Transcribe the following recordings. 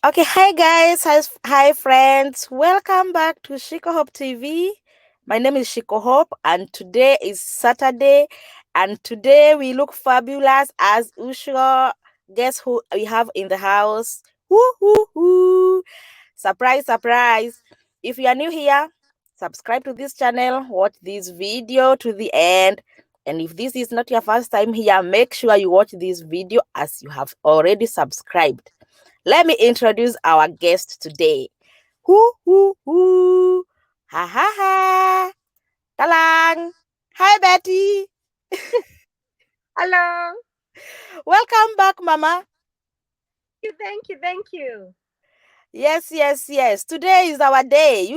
Okay, hi guys, hi friends. Welcome back to Shiko Hope TV. My name is Shiko Hope, and today is Saturday, and today we look fabulous as usual. Guess who we have in the house? Woo hoo hoo! Surprise, surprise! If you are new here, subscribe to this channel, watch this video to the end. And if this is not your first time here, make sure you watch this video as you have already subscribed. Let me introduce our guest today. Hoo hoo hoo! Ha ha ha! Talang! Hi Betty! Hello. Welcome back, Mama. Thank you. Yes, yes, yes. Today is our day.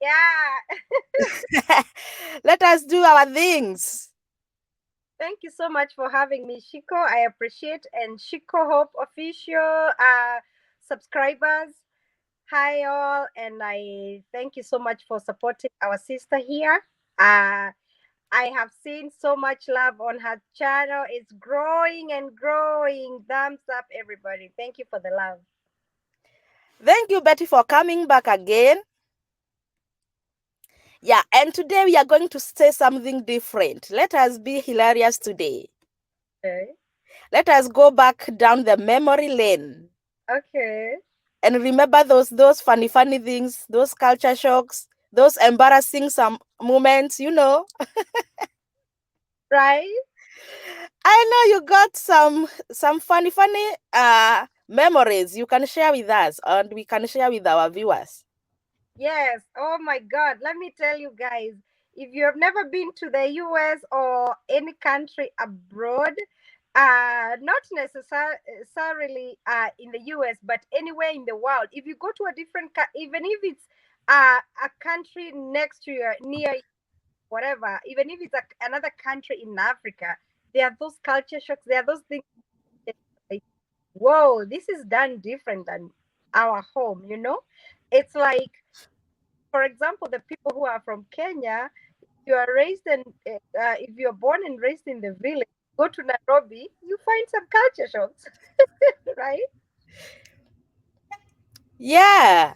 Yeah. Let us do our things. Thank you so much for having me, Shiko. I appreciate and Shiko Hope official subscribers. Hi all, and I thank you so much for supporting our sister here. I have seen so much love on her channel. It's growing and growing. Thumbs up, everybody. Thank you for the love. Thank you, Betty, for coming back again. Yeah, and today we are going to say something different. Let us be hilarious today. Okay. Let us go back down the memory lane Okay. and remember those funny things, those culture shocks, those embarrassing some moments. Right? I know you got some funny memories you can share with us and we can share with our viewers. Yes. Oh my God. Let me tell you guys, if you have never been to the US or any country abroad, not necessarily in the US, but anywhere in the world, if you go to a different, even if it's a country next to you, near you, whatever, even if it's another country in Africa, there are those culture shocks. There are those things that, like, whoa, this is done different than our home, you know? It's like, for example, the people who are from Kenya, you are raised and if you're born and raised in the village, go to Nairobi, you find some culture shocks, right? Yeah.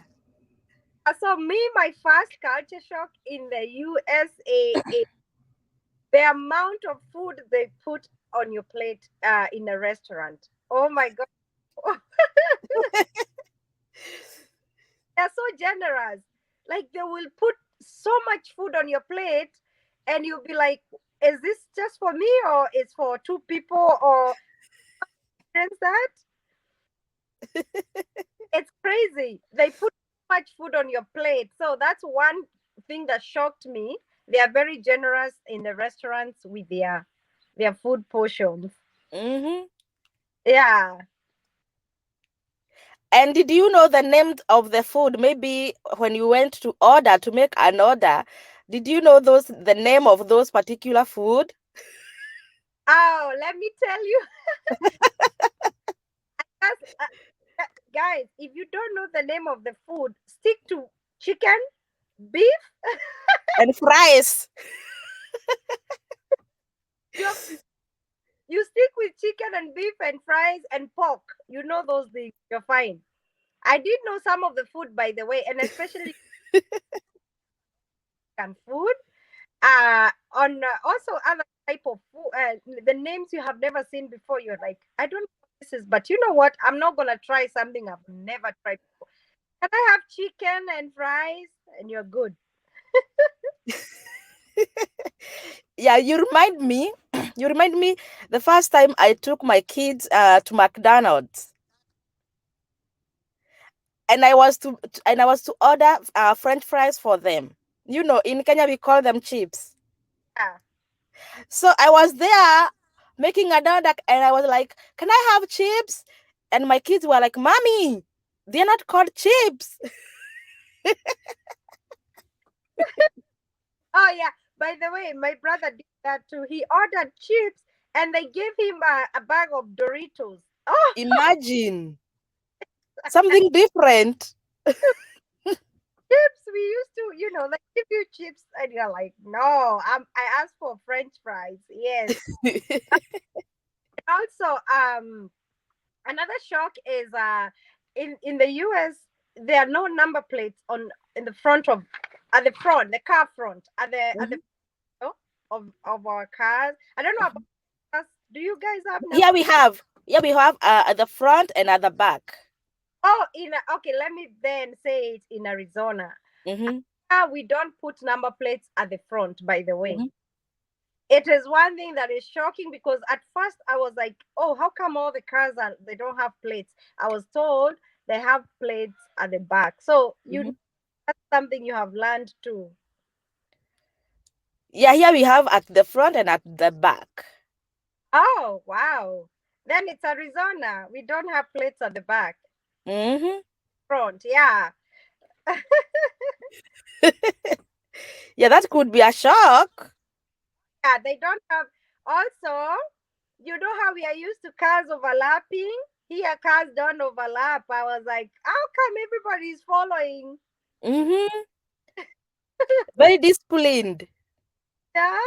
So me, my first culture shock in the USA is the amount of food they put on your plate in a restaurant. Oh my God. They're so generous. Like they will put so much food on your plate and you'll be like, is this just for me or it's for two people or that? It's crazy. They put so much food on your plate. So that's one thing that shocked me. They are very generous in the restaurants with their food portions. Mm-hmm. Yeah. And did you know the name of the food? Maybe when you went to order to make an order, did you know the name of those particular food? Oh, let me tell you, guys, guys, if you don't know the name of the food, stick to chicken, beef. And fries. You you stick with chicken and beef and fries and pork. You know those things. You're fine. I did know some of the food, by the way, and especially can food. On also other type of food, the names you have never seen before. You're like, I don't know what this is, but you know what? I'm not gonna try something I've never tried before. Can I have chicken and fries? And you're good. Yeah, you remind me. You remind me the first time I took my kids to McDonald's, and I was to order French fries for them. In Kenya we call them chips. Yeah. So I was there making a order, and I was like, "Can I have chips?" And my kids were like, "Mommy, they're not called chips." Oh yeah. By the way, my brother did that too. He ordered chips, and they gave him a bag of Doritos. Oh, Imagine something different. chips. We used to, like give you chips, and you're like, no, I asked for French fries. Yes. Also, another shock is in the US, there are no number plates on in the front of at the front, the car front, at the Mhm. of our cars. I don't know about us. Do you guys have Yeah, number? we have. Yeah, we have at the front and at the back. Oh, okay. Let me then say it in Arizona. Mm-hmm. We don't put number plates at the front. By the way, Mm-hmm. it is one thing that is shocking because at first I was like, oh, how come all the cars are they don't have plates? I was told they have plates at the back. So Mm-hmm. that's something you have learned too. Yeah, here we have at the front and at the back. Oh, wow. Then it's Arizona. We don't have plates at the back. Mm-hmm. Front, yeah. Yeah, that could be a shock. Yeah, they don't have. Also, you know how we are used to cars overlapping? Here, cars don't overlap. I was like, how come everybody is following? Mm-hmm. Very disciplined. Yeah,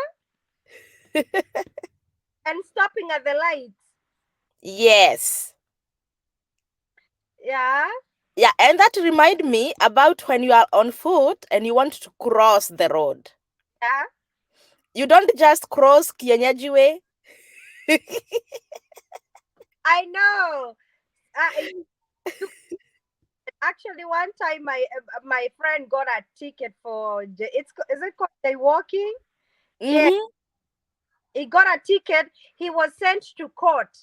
and stopping at the lights. Yes. Yeah, Yeah, and that remind me about when you are on foot and you want to cross the road. yeah. You don't just cross kienyeji way. I know. You, actually, one time my friend got a ticket for is it called jaywalking? Yeah, Mm-hmm. he got a ticket. He was sent to court.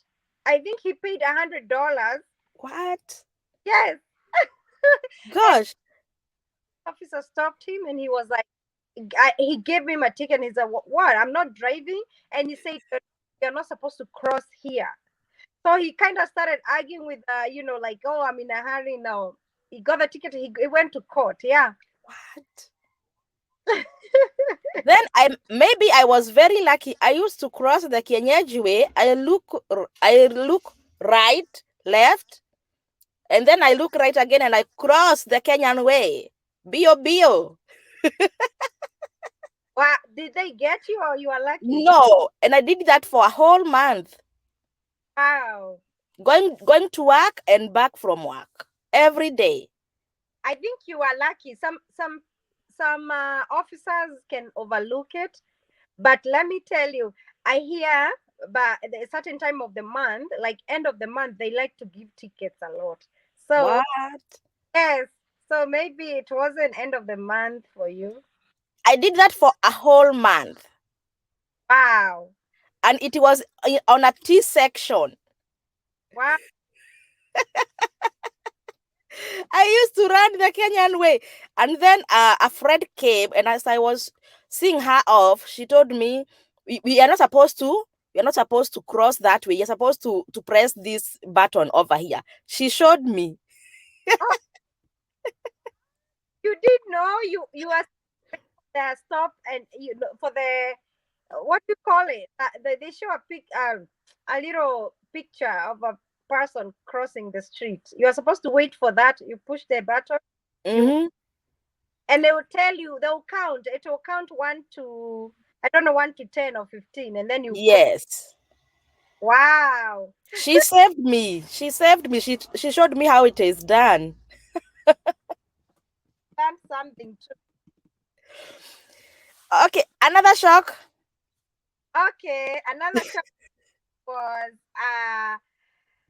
I think he paid $100. What? Yes, and Gosh. officer stopped him, and he was like, he gave him a ticket. And he said, "What? I'm not driving." And he said, "You're not supposed to cross here." So he kind of started arguing with, like, "Oh, I'm in a hurry now." He got the ticket. He went to court. Yeah. What? Then I was very lucky. I used to cross the kienyeji way. I look right, left, and then I look right again and I cross the Kenyan way. Bio bio. Wow. Did they get you, or you are lucky? No, and I did that for a whole month. Wow. Going to work and back from work every day. I think you are lucky. Some officers can overlook it, but let me tell you, I hear, but at a certain time of the month, like end of the month, they like to give tickets a lot. So What? yes, so maybe it wasn't end of the month for you. I did that for a whole month. Wow, And it was on a T section. wow. I used to run the Kenyan way. And then a friend came, and as I was seeing her off, she told me, we are not supposed to. You're not supposed to cross that way. You're supposed to press this button over here. She showed me. Oh, you did know you are stop and you know for the what do you call it? They show a little picture of a person crossing the street. You are supposed to wait for that. You push the button, you Mm-hmm. and they will tell you they'll count. It will count one to I don't know 1 to 10 or 15, and then you cross. Yes. Wow, She saved me. She saved me. She showed me how it is done. that's something too. Okay, another shock. Okay, another shock was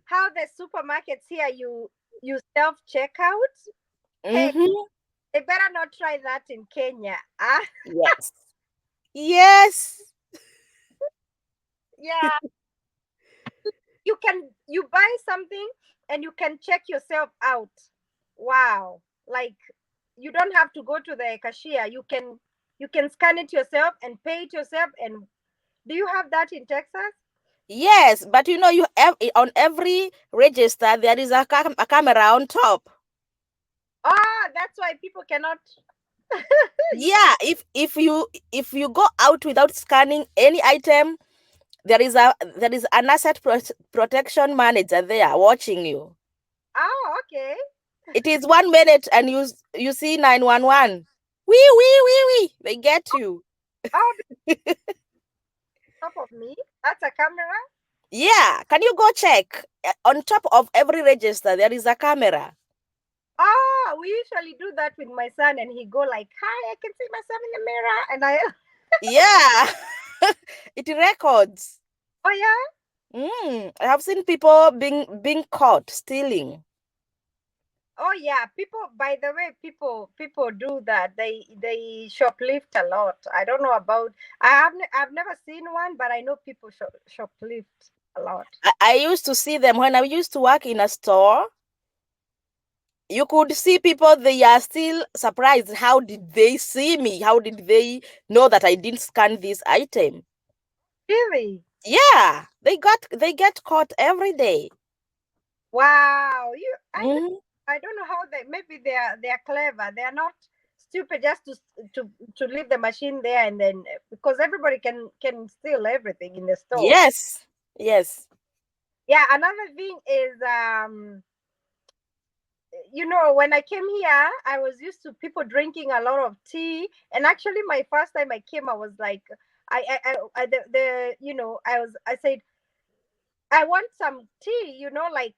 how the supermarkets here you self checkout. Hey, Mm-hmm. they better not try that in Kenya. Ah, Yes. Yes. yeah. You buy something and you can check yourself out. Wow. Like you don't have to go to the cashier. You can scan it yourself and pay it yourself. And do you have that in Texas? Yes, but you know, you have on every register there is a camera on top. Oh, that's why people cannot you Yeah, if you go out without scanning any item, there is an asset protection manager there watching you. oh, okay. It is 1 minute and you see 911. Wee. They get you. Oh, top of me. That's a camera. Yeah, can you go check? On top of every register, there is a camera. Oh, we usually do that with my son, and he go like, "Hi, I can see myself in the mirror," and I, Yeah, it records. oh yeah, I have seen people being caught stealing. oh yeah. People, by the way, people do that. They shoplift a lot. I don't know about. I've never seen one, but I know people shoplift a lot. I used to see them when I used to work in a store. You could see people, they are still surprised. How did they see me? How did they know that I didn't scan this item? Really? Yeah, they get caught every day. Wow. Mhm. I don't know how they. Maybe they are clever. They are not stupid just to leave the machine there, and then because everybody can steal everything in the store. Yes, yes. Yeah. Another thing is when I came here, I was used to people drinking a lot of tea. And actually, my first time I came, I was like, I the I said I want some tea. Like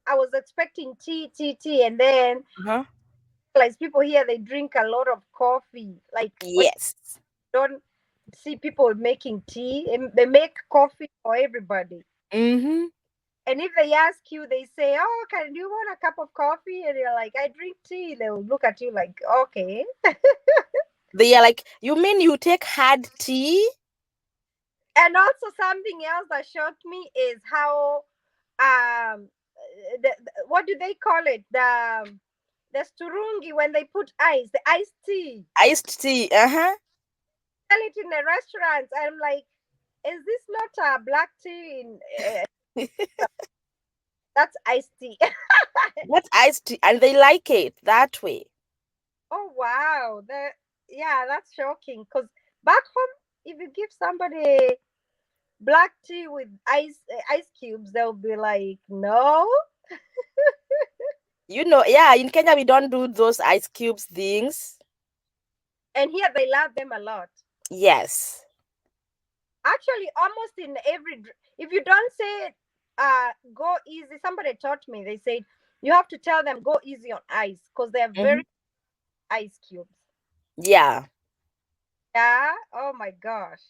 I was expecting tea, and then Uh-huh. like people here they drink a lot of coffee. Like when Yes. you don't see people making tea, and they make coffee for everybody. Mm-hmm. And if they ask you, they say, "Oh, can you want a cup of coffee?" And you're like, "I drink tea." They will look at you like, "Okay." They are like, you mean you take hard tea? And also something else that shocked me is how what do they call it? The sturungi when they put ice, the iced tea. Iced tea. Uh-huh. Sell it in the restaurants. I'm like, is this not a black tea? That's iced tea. That's iced tea, and they like it that way. Oh wow, yeah, that's shocking. Because back home, if you give somebody black tea with ice cubes, they'll be like, no. Yeah, in Kenya we don't do those ice cubes things. And here they love them a lot. Yes. Actually, almost in if you don't say go easy, somebody taught me. They said you have to tell them go easy on ice because they're Hmm. very ice cubes. Yeah. Yeah. Oh my gosh.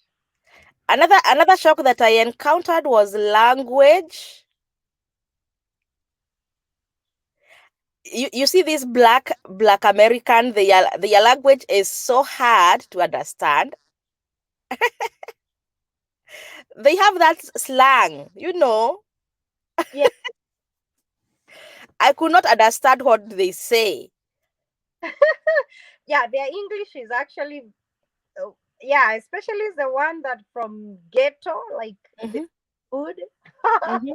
Another shock that I encountered was language. You see this black American, their language is so hard to understand. They have that slang. Yeah. I could not understand what they say. Yeah. Their English is actually yeah, especially the one that from ghetto, like the Hmm. food. Hmm.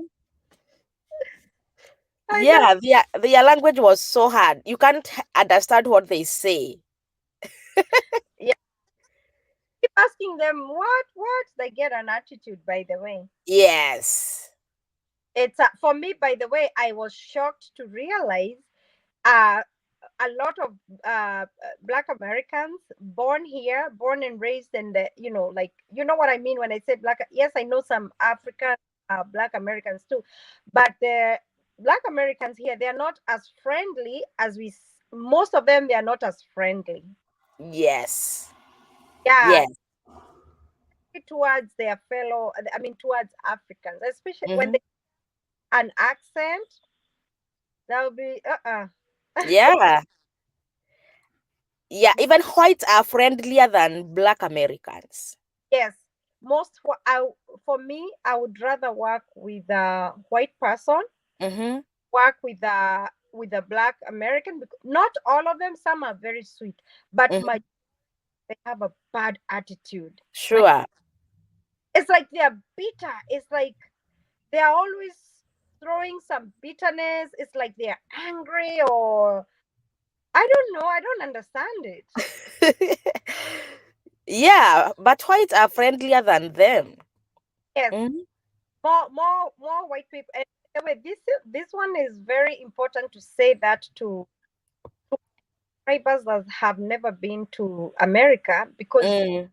I know. Yeah, their language was so hard. You can't understand what they say. Yeah. Keep asking them what they get an attitude. By the way, Yes. it's for me. By the way, I was shocked to realize uh, a lot of Black Americans born here, born and raised in the, like, you know what I mean when I say Black. Yes, I know some African Black Americans too, but the Black Americans here, they are not as friendly as most of them, they are not as friendly. Yes. Yeah, Yes. towards their fellow, I mean, towards Africans, especially when Hmm. they an accent, that will be, Yeah. Yeah. Even whites are friendlier than black Americans. Yes, for me, I would rather work with a white person, Mm-hmm. work with a Black American. Because not all of them. Some are very sweet, but Hmm. they have a bad attitude. Like Sure. it's like they are bitter. It's like they are always throwing some bitterness. It's like they are angry, or I don't know. I don't understand it. Yeah, but whites are friendlier than them. Yes, Mhm. more white people. And by the way, this one is very important to say that to subscribers that have never been to America, because Mm.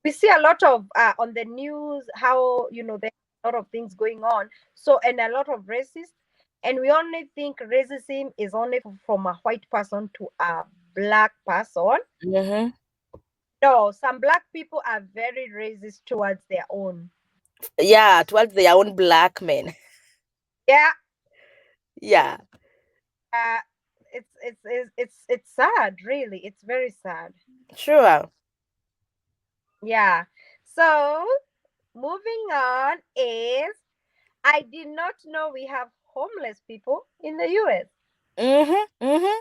we see a lot of on the news how they a lot of things going on. So, and a lot of racist. And we only think racism is only from a white person to a black person. Mm-hmm. No, some black people are very racist towards their own. Yeah, towards their own black men. Yeah, Yeah, uh, it's sad, really. It's very sad. sure. Yeah. So moving on is I did not know we have homeless people in the US. Mm-hmm. Mm-hmm.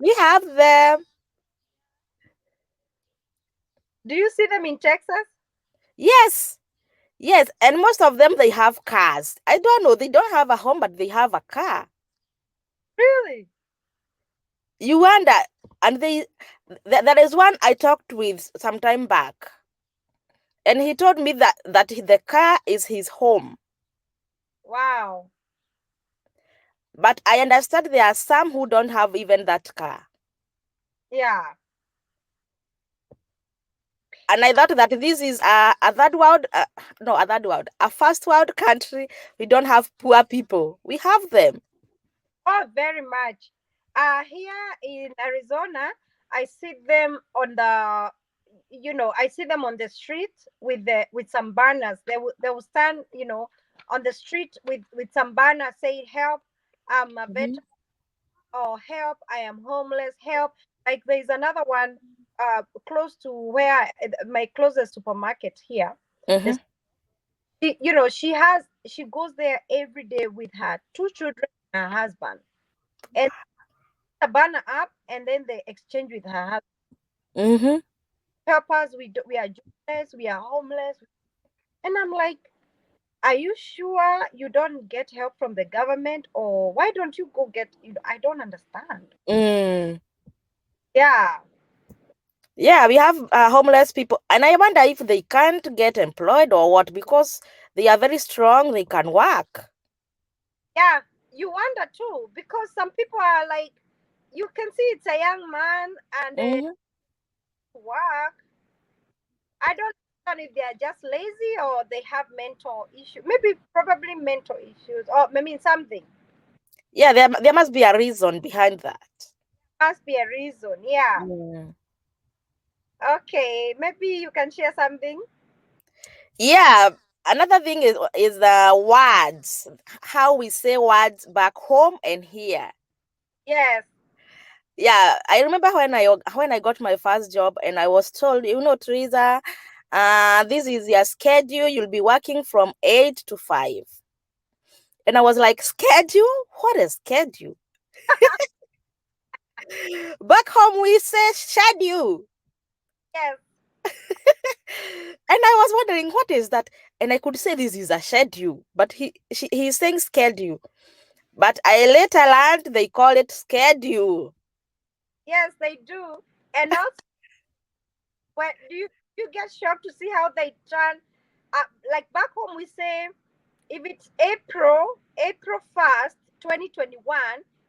We have them. Do you see them in Texas? Yes. Yes, and most of them they have cars. I don't know, they don't have a home, but they have a car. Really? You wonder, and there is one I talked with some time back, and he told me that the car is his home. Wow. But I understand there are some who don't have even that car. Yeah. And I thought that this is a third world, no, a third world, a first world country. We don't have poor people. We have them. Oh, very much. Here in Arizona, I see them on the, I see them on the street with some banners. They will stand, on the street with some banners saying, "Help! I'm a Mm-hmm. veteran," or "Help! I am homeless." Help! Like there's another one, close to my closest supermarket here. Mm-hmm. There's, she goes there every day with her two children and her husband, and a banner up, and then they exchange with her husband. Mm-hmm. Help us, we are jobless, we are homeless. And I'm like, are you sure you don't get help from the government, or why don't you go get, I don't understand. Mm. Yeah. Yeah, we have homeless people, and I wonder if they can't get employed or what, because they are very strong, they can work. Yeah, you wonder too, because some people are like, you can see it's a young man and they Mm-hmm. work. I don't know if they are just lazy or they have mental issues, maybe probably mental issues, or maybe something. Yeah, there must be a reason behind that. Must be a reason. Yeah. Mm. Okay, maybe you can share something. Yeah, another thing is the words, how we say words back home and here. Yes. Yeah, I remember when I got my first job and I was told, Teresa, this is your schedule. You'll be working from 8 to 5. And I was like, schedule? What is schedule? Back home we say schedule. Yes. And I was wondering what is that? And I could say this is a schedule, but he's saying schedule. But I later learned they call it schedule. Yes, they do. And also, when do you get shocked to see how they turn? Like back home, we say if it's April 1st, 2021.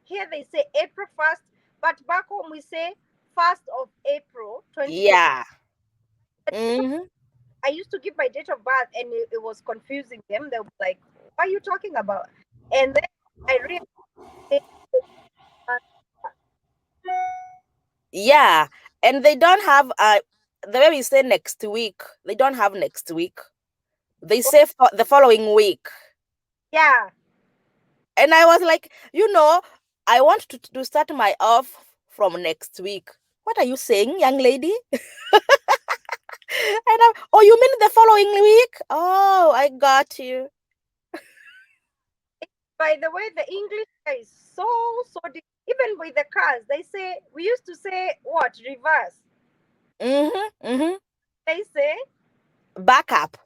Here they say April 1st, but back home we say 1st of April, 2020. Yeah. Mm-hmm. I used to give my date of birth, and it was confusing them. They were like, "What are you talking about?" And then I realized. Yeah. And they don't have the way we say next week, they don't have next week. They say the following week. Yeah. And I was like, I want to start my off from next week. What are you saying, young lady? Oh, you mean the following week? Oh, I got you. By the way, the English is so deep. Even with the cars, they say we used to say what reverse. Mm-hmm. Mm-hmm. They say Backup.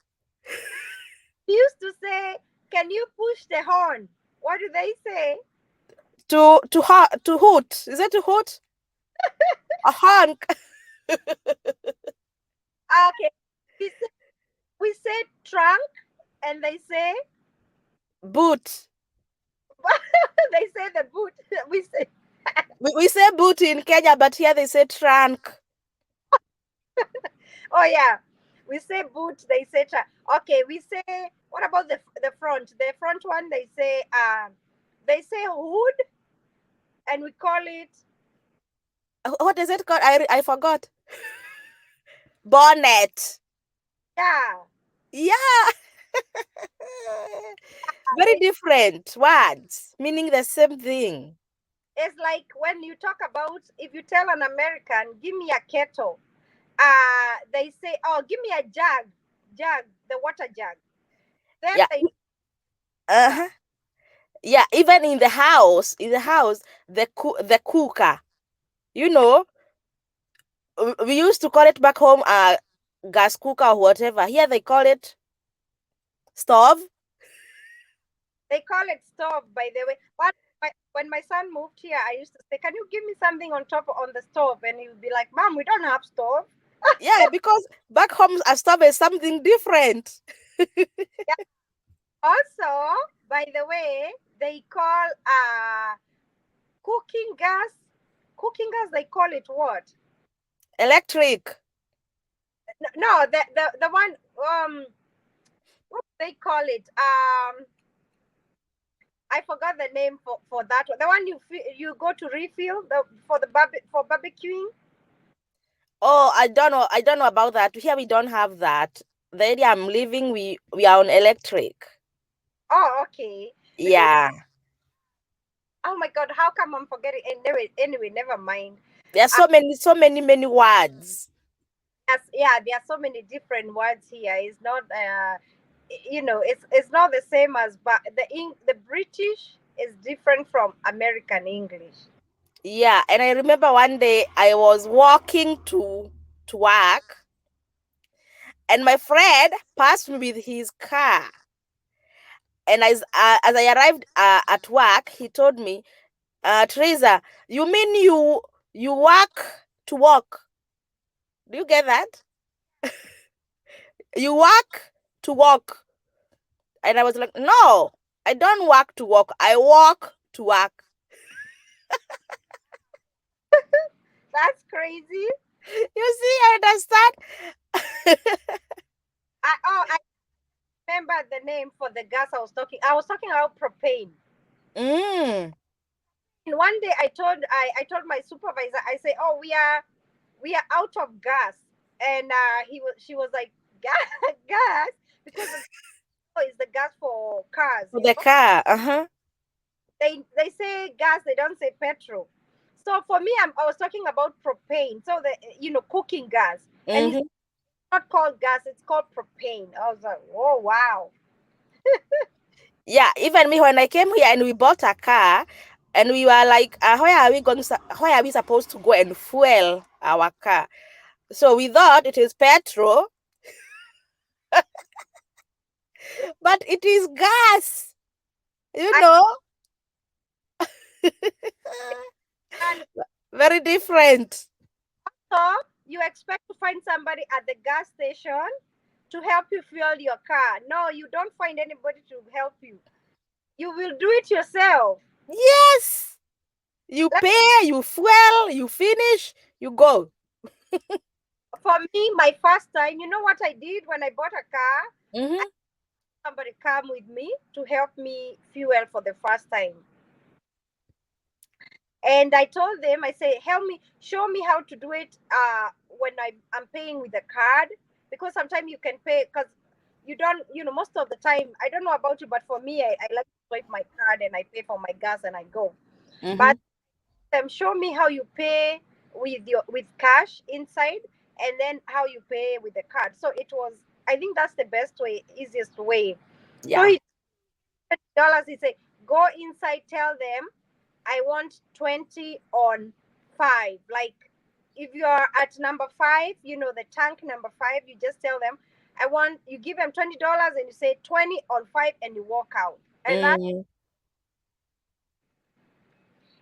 we used to say, "Can you push the horn?" What do they say? To hoot. Is it to hoot? A honk. Okay, we say trunk, and they say Boot. they say the boot. We say We say boot in Kenya, but here they say trunk. oh yeah. We say boot, they say truck. Okay, we say, what about the front? The front one, they say hood, and we call it, What is it called? I forgot. Bonnet. yeah. Yeah. Very It's, different words, meaning the same thing. it's like when you talk about, if you tell an American, give me a kettle, they say, oh, give me a jug, the water jug. Then Yeah. they truck. Uh-huh. Yeah, even in the house, the cooker, you know, we used to call it back home gas cooker or whatever. Here they call it stove. They call it stove, by the way. But when my son moved here, I used to say, "Can you give me something on top on the stove?" And he would be like, "Mom, we don't have stove." Yeah, because back home a stove is something different. Yeah. Also, by the way, they call cooking gas. Cooking gas, they call it what? Electric. No, the one, what do they call it? I forgot the name for that one. The one you go to refill for the for barbecuing. Oh, I don't know about that. Here we don't have that. The area I'm living, we are on electric. Oh, okay. Because, Yeah. oh my God, how come I'm forgetting? Anyway, never mind. There are Uh, so many words. yes, yeah, there are so many different words here. It's not, it's not the same as, but the British is different from American English. Yeah, and I remember one day I was walking to work, and my friend passed me with his car. And as I arrived at work, he told me, Teresa, you mean you work to walk? Do you get that? You work to walk. And I was like, no, I don't work to walk. I walk to work. That's crazy. You see, I understand. I remember the name for the gas I was talking. I was talking about propane. mm. And one day I told my supervisor, I say, "Oh, we are out of gas," and she was like, "Gas, gas," because is the gas for cars. For the car. Uh-huh. They say gas, they don't say petrol. So for me, I was talking about propane. So the cooking gas, and it's hmm not called gas; it's called propane. I was like, oh wow. Yeah, even me when I came here and we bought a car, and we were like, where are we supposed to go and fuel our car? So we thought it is petrol, but it is gas, you I know. and Very different. so you expect to find somebody at the gas station to help you fuel your car. No, you don't find anybody to help you. You will do it yourself. Yes. You Like, pay, you fuel, you finish, you go. for me, my first time, you know what I did when I bought a car? I hmm had somebody come with me to help me fuel for the first time. And I told them, I say, help me, show me how to do it when I'm paying with a card. Because sometimes you can pay, because you don't, most of the time, I don't know about you, but for me, I like to swipe my card and I pay for my gas and I go. hmm But show me how you pay with cash inside, and then how you pay with the card. So it was, I think that's the best way, easiest way. So Yeah. he $20, he said, go inside, tell them I want 20 on 5. Like, if you're at number 5, the tank number 5, you just tell them, you give them $20 and you say 20 on 5 and you walk out. Mm,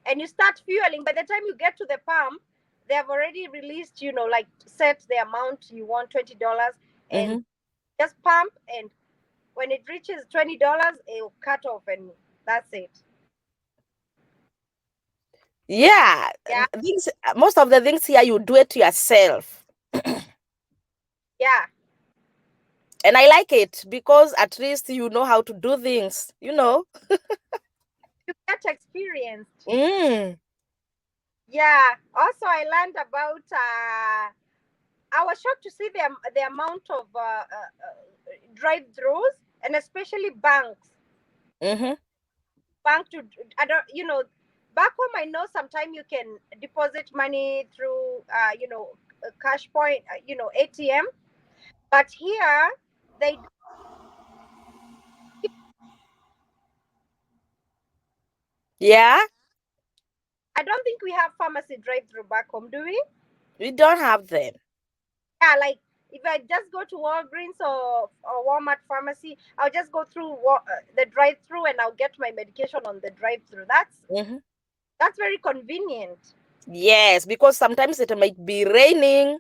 And you start fueling. By the time you get to the pump, they have already released, like set the amount you want, $20, and hmm just pump. And when it reaches $20, it will cut off, and that's it. Yeah. Yeah, Most of the things here, you do it yourself. yeah. And I like it because at least you know how to do things, you know. You get experienced. Mm. Yeah. Also, I learned about. I was shocked to see the amount of drive-throughs, and especially banks. Mm-hmm. Bank to I don't back home. I know sometimes you can deposit money through a cash point, ATM. But here they Yeah, I don't think we have pharmacy drive-through back home, do we? we don't have them. Yeah, like if I just go to Walgreens or Walmart pharmacy, I'll just go through the drive-through and I'll get my medication on the drive-through. Mm-hmm. That's very convenient. Yes, because sometimes it might be raining.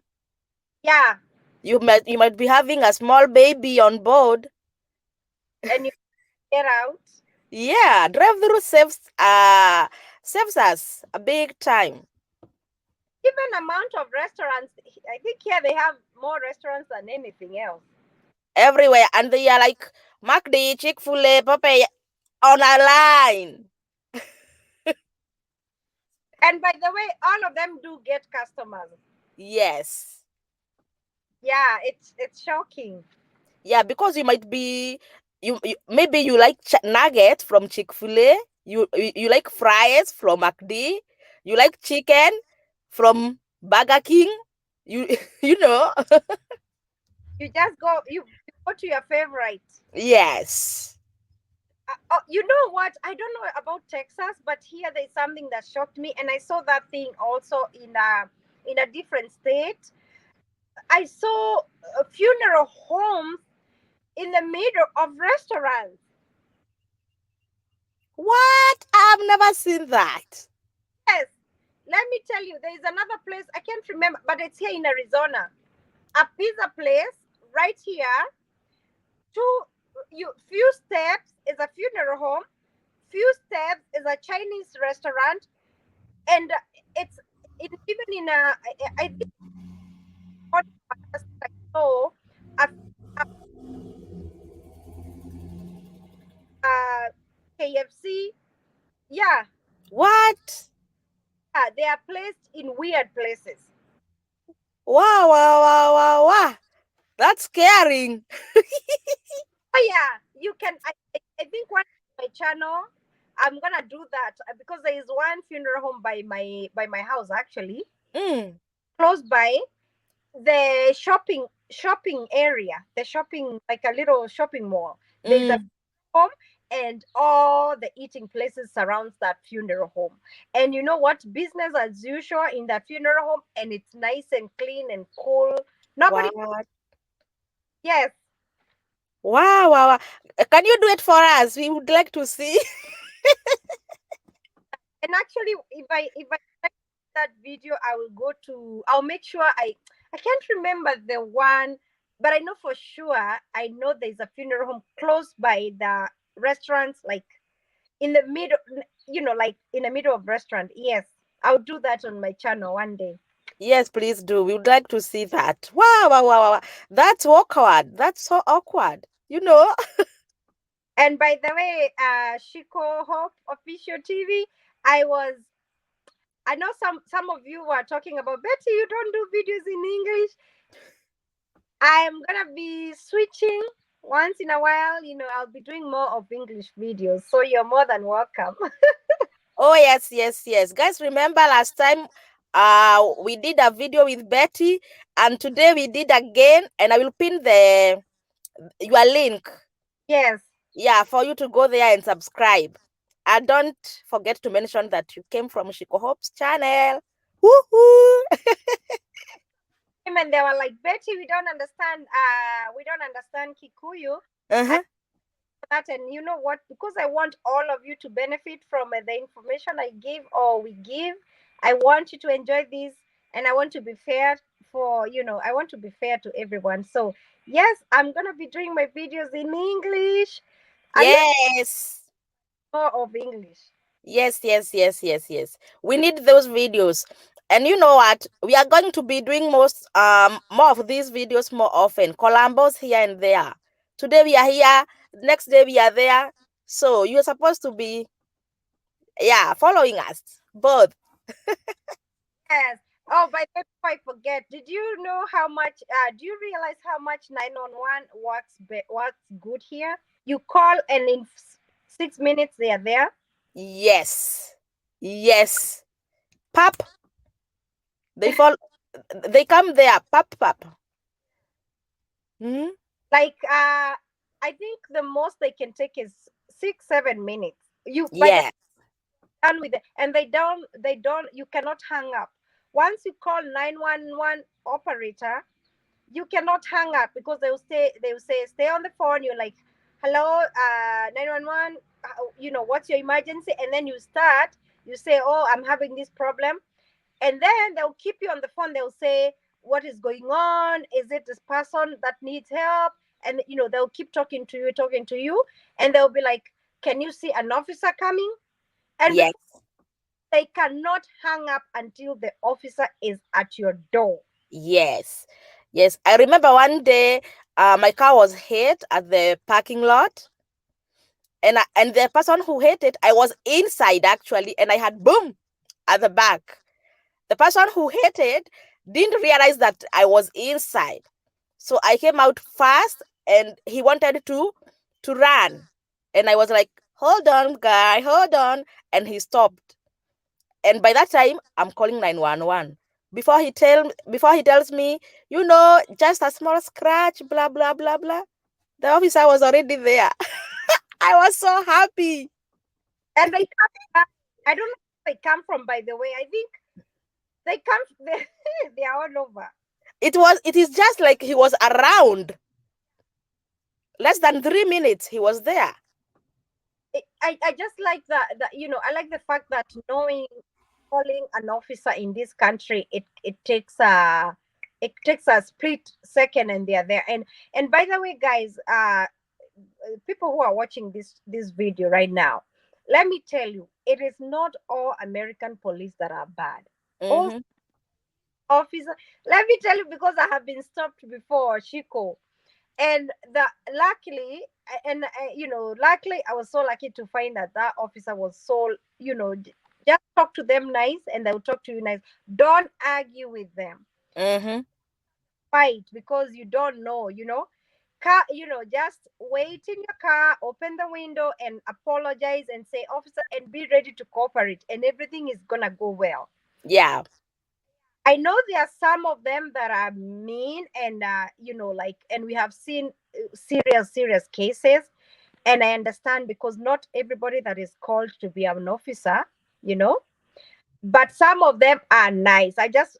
Yeah, You might be having a small baby on board. and you get out. Yeah, drive-through saves us a big time. Even amount of restaurants, I think here they have more restaurants than anything else. Everywhere, and they are like McD, Chick-fil-A, Popeye on a line. And by the way, all of them do get customers. Yes. Yeah, it's shocking. Yeah, because you might be maybe you like nugget from Chick-fil-A, you like fries from McD, you like chicken from Burger King. You you know. You go to your favorite. Yes. You know what? I don't know about Texas, but here there's something that shocked me, and I saw that thing also in a different state. I saw funeral homes in the middle of restaurants. What? I've never seen that. Yes, let me tell you, there is another place I can't remember, but it's here in Arizona. A pizza place right here. Two, few steps is a funeral home. Few steps is a Chinese restaurant, and even in I think I saw a, a KFC. Yeah, What? they are placed in weird places. Wow, wow, wow, wow, wow. That's scaring. Oh yeah, you can. I think one my channel. I'm gonna do that because there is one funeral home by my house actually, Mm, close by the shopping area, the shopping like a little shopping mall. There's a mm. home and all the eating places surrounds that funeral home. And you know what? Business as usual in that funeral home, and it's nice and clean and cool. Nobody. What? Yes, Wow, wow, wow. Can you do it for us? We would like to see. and actually, if I like that video, I will go to. I'll make sure I can't remember the one, but I know for sure. I know there's a funeral home close by the restaurants, like in the middle, like in the middle of restaurant. Yes, I'll do that on my channel one day. Yes, please do. We would like to see that. Wow, wow, wow, wow. That's awkward. That's so awkward. You know? And by the way, Shiko Hope official TV, I was. I know some of you were talking about Betty. You don't do videos in English. I am gonna be switching once in a while. I'll be doing more of English videos. So you're more than welcome. Oh, yes, yes, yes. Guys, remember last time we did a video with Betty, and today we did again, and I will pin your link. Yes. Yeah, for you to go there and subscribe. And don't forget to mention that you came from Shiko Hope's channel. Woohoo! And they were like, Betty, we don't understand Kikuyu. Uh-huh. That, and you know what, because I want all of you to benefit from the information I give or we give. I want you to enjoy this, and I want to be fair I want to be fair to everyone. So yes, I'm gonna be doing my videos in English, a little Yes. more of English. Yes, yes, yes, yes, yes. We need those videos. And you know what? We are going to be doing more of these videos more often. Columbus here and there. Today we are here, next day we are there. So you're supposed to be following us both. Yes. Oh, by the way, before I forget, did you know how much? Do you realize how much 911 works good here? You call and in 6 minutes they are there. Yes. Yes. Pap. They fall they come there. Pap pap. Hmm? Like I think the most they can take is 6 7 minutes. You by the Yeah. done with it, and they don't. You cannot hang up. Once you call 911 operator, you cannot hang up because they will say stay on the phone. You're like, hello, 911, what's your emergency? And then you say, oh, I'm having this problem. And then they'll keep you on the phone. They'll say, what is going on? Is it this person that needs help? And they'll keep talking to you, and they'll be like, can you see an officer coming? And Yes. before, they cannot hang up until the officer is at your door. Yes. Yes. I remember one day my car was hit at the parking lot. And the person who hit it, I was inside actually, and I had boom at the back. The person who hit it didn't realize that I was inside. So I came out fast and he wanted to run. And I was like, hold on, guy, hold on. And he stopped. And by that time, I'm calling 911. Before he tells me, just a small scratch, blah blah blah blah. The officer was already there. I was so happy. And they come back. I don't know where they come from, by the way. I think they come they are all over. It is just like he was around. Less than 3 minutes, he was there. I just like that I like the fact that knowing calling an officer in this country, it takes a split second and they are there. And by the way, guys, people who are watching this video right now, let me tell you, it is not all American police that are bad. Also, Mm-hmm. officer, let me tell you, because I have been stopped before, Chico. And the luckily and luckily I was so lucky to find that officer was so, just talk to them nice and they'll talk to you nice. Don't argue with them. Mm-hmm. Fight, because you don't know, just wait in your car, open the window and apologize and say, officer, and be ready to cooperate, and everything is gonna go well. Yeah. I know there are some of them that are mean, and and we have seen serious cases, and I understand, because not everybody that is called to be an officer, you know, but some of them are nice. I just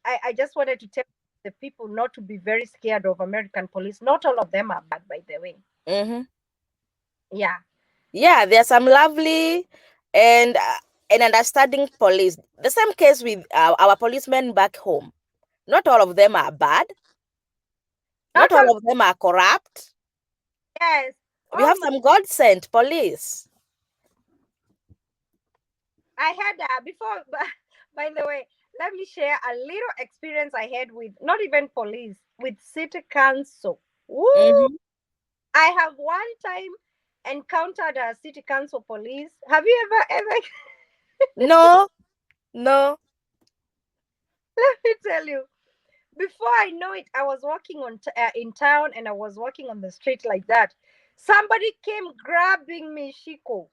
wanted to tell the people not to be very scared of American police. Not all of them are bad, by the way. Mm-hmm. Yeah. Yeah, there's some lovely and understanding police. The same case with our policemen back home. Not all of them are bad. Not Not all. all of them are corrupt. Yes. We have Oh, some God sent police. I had before. By the way, let me share a little experience I had with not even police, with city council. Woo! Mm-hmm. I have one time encountered a city council police. Have you ever? No, no. Let me tell you. Before I know it, I was walking in town, and I was walking on the street like that. Somebody came grabbing me, Shiko.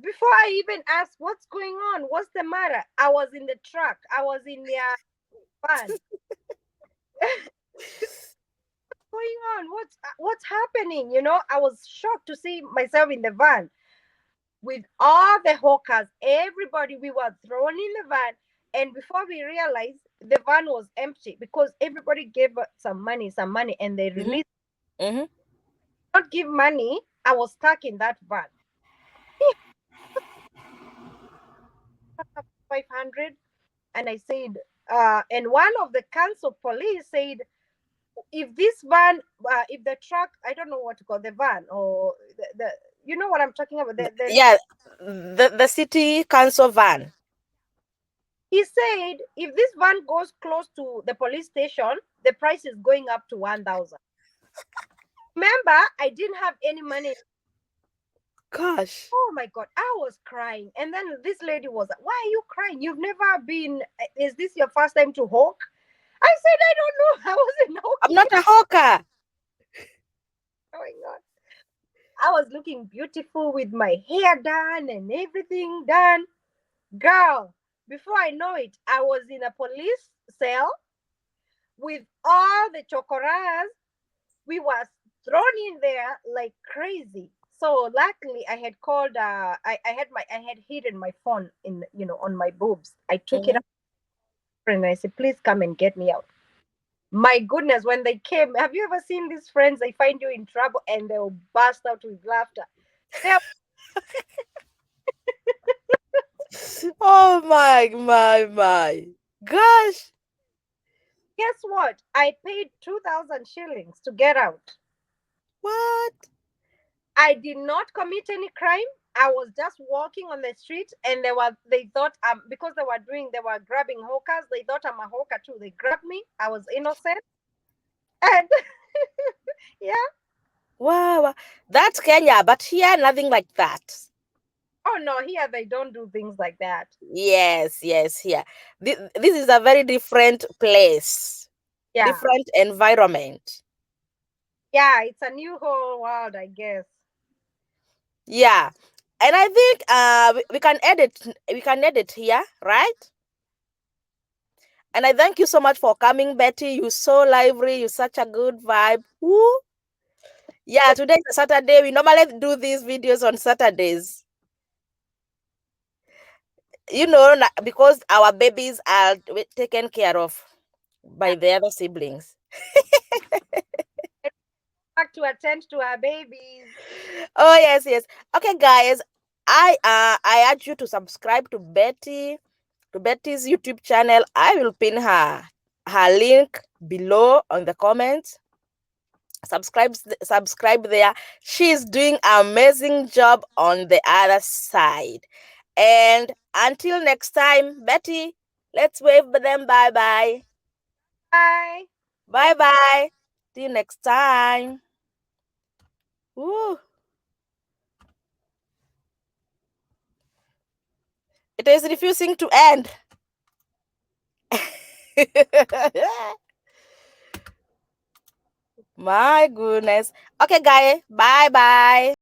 Before I even asked what's going on, what's the matter, I was in the truck. I was in their van. Going on? What's happening? I was shocked to see myself in the van with all the hawkers, everybody. We were thrown in the van, and before we realized, the van was empty because everybody gave us some money, and they Mm-hmm. released. Mm-hmm. Not give money. I was stuck in that van. 500, and I said, and one of the council police said, if this van, if the truck, I don't know what to call the van, or the you know what I'm talking about, the Yeah, the city council van. He said if this van goes close to the police station, the price is going up to 1,000. Remember, I didn't have any money. Gosh. Oh my God, I was crying. And then this lady was like, "Why are you crying? You've never been, is this your first time to hawk?" I said, "I don't know. I wasn't I'm hawking." not a hawker. Oh my God. I was looking beautiful with my hair done and everything done. Girl, before I know it, I was in a police cell with all the chokoras. We were thrown in there like crazy. So luckily I had called I had hidden my phone in, on my boobs. I took it Mhm. up and I said, "Please come and get me out." My goodness, when they came, have you ever seen these friends? They find you in trouble and they'll burst out with laughter. They Oh my. Gosh. Guess what? I paid 2,000 shillings to get out. What? I did not commit any crime. I was just walking on the street and they thought because they were grabbing hawkers, they thought I'm a hawker too. They grabbed me. I was innocent. And yeah. Wow. That's Kenya, but here nothing like that. Oh no, here they don't do things like that. Yes, here. This is a very different place, Yeah. different environment. Yeah, it's a new whole world, I guess. Yeah. And I think we can edit here, right? And I thank you so much for coming, Betty. You're so lively, you're such a good vibe. Woo. Yeah, today is a Saturday. We normally do these videos on Saturdays. Because our babies are taken care of by Yeah. the other siblings. Back to attend to our babies. Oh yes. Okay, guys. I urge you to subscribe to Betty's YouTube channel. I will pin her link below on the comments. Subscribe there. She's doing an amazing job on the other side. And until next time, Betty, let's wave them bye. Bye. Bye bye. See you next time. Woo. It is refusing to end. My goodness. Okay, guys. Bye.